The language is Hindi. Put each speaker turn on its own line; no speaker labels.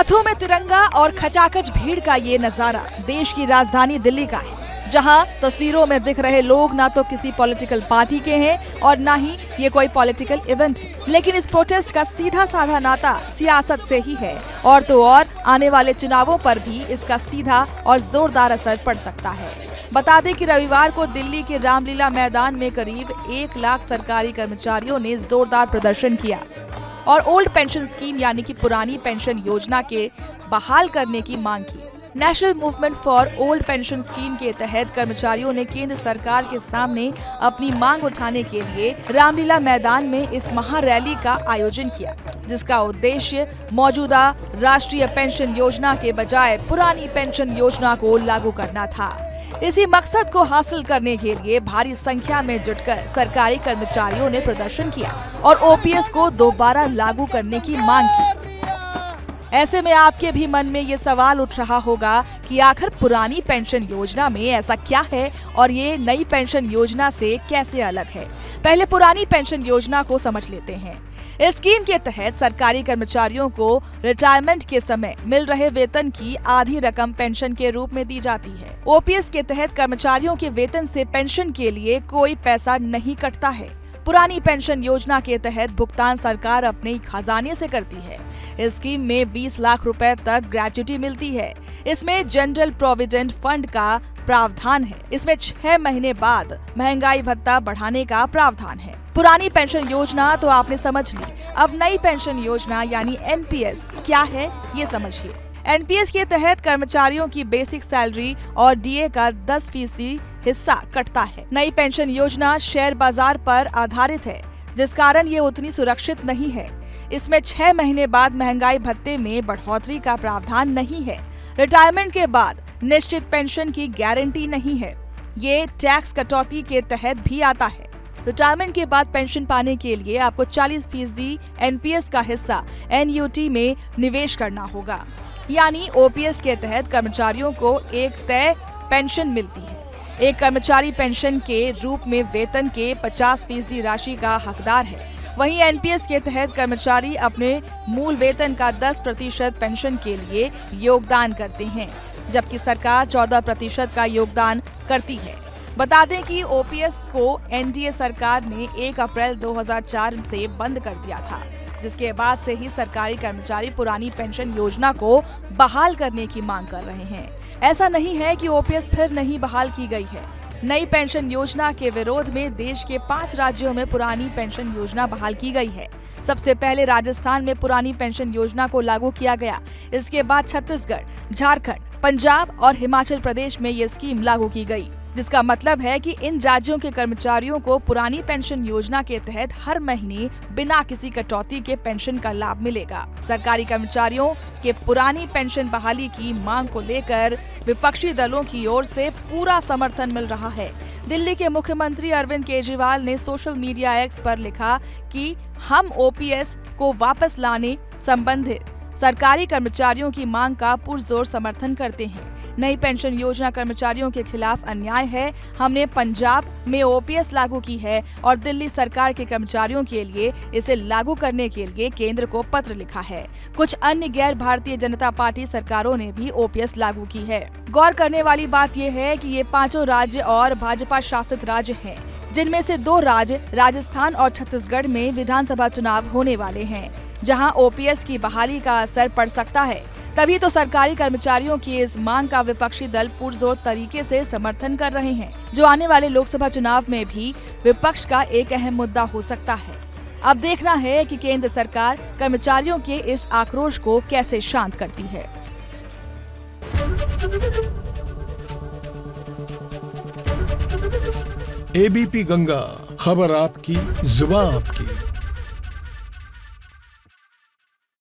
हाथों में तिरंगा और खचाखच भीड़ का ये नजारा देश की राजधानी दिल्ली का है, जहां तस्वीरों में दिख रहे लोग ना तो किसी पॉलिटिकल पार्टी के हैं और ना ही ये कोई पॉलिटिकल इवेंट है। लेकिन इस प्रोटेस्ट का सीधा साधा नाता सियासत से ही है और तो और आने वाले चुनावों पर भी इसका सीधा और जोरदार असर पड़ सकता है। बता दें कि रविवार को दिल्ली के रामलीला मैदान में करीब 1 लाख सरकारी कर्मचारियों ने जोरदार प्रदर्शन किया और ओल्ड पेंशन स्कीम यानी कि पुरानी पेंशन योजना के बहाल करने की मांग की। National movement for old pension scheme के तहत कर्मचारियों ने केंद्र सरकार के सामने अपनी मांग उठाने के लिए रामलीला मैदान में इस महारैली का आयोजन किया, जिसका उद्देश्य मौजूदा राष्ट्रीय पेंशन योजना के बजाय पुरानी पेंशन योजना को लागू करना था। इसी मकसद को हासिल करने के लिए भारी संख्या में जुटकर सरकारी कर्मचारियों ने प्रदर्शन किया और ओपीएस को दोबारा लागू करने की मांग की। ऐसे में आपके भी मन में ये सवाल उठ रहा होगा कि आखिर पुरानी पेंशन योजना में ऐसा क्या है और ये नई पेंशन योजना से कैसे अलग है। पहले पुरानी पेंशन योजना को समझ लेते हैं। इस स्कीम के तहत सरकारी कर्मचारियों को रिटायरमेंट के समय मिल रहे वेतन की आधी रकम पेंशन के रूप में दी जाती है। ओपीएस के तहत कर्मचारियों के वेतन से पेंशन के लिए कोई पैसा नहीं कटता है। पुरानी पेंशन योजना के तहत भुगतान सरकार अपने खजाने से करती है। इस स्कीम में 20 लाख रुपए तक ग्रेच्युटी मिलती है। इसमें जनरल प्रोविडेंट फंड का प्रावधान है। इसमें 6 महीने बाद महंगाई भत्ता बढ़ाने का प्रावधान है। पुरानी पेंशन योजना तो आपने समझ ली, अब नई पेंशन योजना यानी एनपीएस क्या है ये समझिए। एनपीएस के तहत कर्मचारियों की बेसिक सैलरी और डीए का 10% हिस्सा कटता है। नई पेंशन योजना शेयर बाजार पर आधारित है, जिस कारण ये उतनी सुरक्षित नहीं है। इसमें 6 महीने बाद महंगाई भत्ते में बढ़ोतरी का प्रावधान नहीं है। रिटायरमेंट के बाद निश्चित पेंशन की गारंटी नहीं है। ये टैक्स कटौती के तहत भी आता है। रिटायरमेंट के बाद पेंशन पाने के लिए आपको 40% एनपीएस का हिस्सा एनयूटी में निवेश करना होगा, यानी ओपीएस के तहत कर्मचारियों को एक तय पेंशन मिलती है। एक कर्मचारी पेंशन के रूप में वेतन के 50% राशि का हकदार है। वहीं एनपीएस के तहत कर्मचारी अपने मूल वेतन का 10% पेंशन के लिए योगदान करते हैं, जबकि सरकार 14% का योगदान करती है। बता दें कि ओपीएस को एनडीए सरकार ने 1 अप्रैल 2004 से बंद कर दिया था, जिसके बाद से ही सरकारी कर्मचारी पुरानी पेंशन योजना को बहाल करने की मांग कर रहे हैं। ऐसा नहीं है कि ओपीएस फिर नहीं बहाल की गई है। नई पेंशन योजना के विरोध में देश के 5 राज्यों में पुरानी पेंशन योजना बहाल की गई है। सबसे पहले राजस्थान में पुरानी पेंशन योजना को लागू किया गया। इसके बाद छत्तीसगढ़, झारखंड, पंजाब और हिमाचल प्रदेश में ये स्कीम लागू की गई, जिसका मतलब है कि इन राज्यों के कर्मचारियों को पुरानी पेंशन योजना के तहत हर महीने बिना किसी कटौती के पेंशन का लाभ मिलेगा। सरकारी कर्मचारियों के पुरानी पेंशन बहाली की मांग को लेकर विपक्षी दलों की ओर से पूरा समर्थन मिल रहा है। दिल्ली के मुख्यमंत्री अरविंद केजरीवाल ने सोशल मीडिया एक्स पर लिखा कि हम ओपीएस को वापस लाने संबंधित सरकारी कर्मचारियों की मांग का पुरजोर समर्थन करते हैं। नई पेंशन योजना कर्मचारियों के खिलाफ अन्याय है। हमने पंजाब में ओपीएस लागू की है और दिल्ली सरकार के कर्मचारियों के लिए इसे लागू करने के लिए केंद्र को पत्र लिखा है। कुछ अन्य गैर भारतीय जनता पार्टी सरकारों ने भी ओपीएस लागू की है। गौर करने वाली बात यह है कि ये 5 राज्य और भाजपा शासित राज्य हैं, जिनमें से 2 राज्य राजस्थान और छत्तीसगढ़ में विधानसभा चुनाव होने वाले हैं, जहां ओपीएस की बहाली का असर पड़ सकता है। तभी तो सरकारी कर्मचारियों की इस मांग का विपक्षी दल पुरजोर तरीके से समर्थन कर रहे हैं, जो आने वाले लोकसभा चुनाव में भी विपक्ष का एक अहम मुद्दा हो सकता है। अब देखना है कि केंद्र सरकार कर्मचारियों के इस आक्रोश को कैसे शांत करती है।
एबीपी गंगा, खबर आपकी, जुबान आपकी।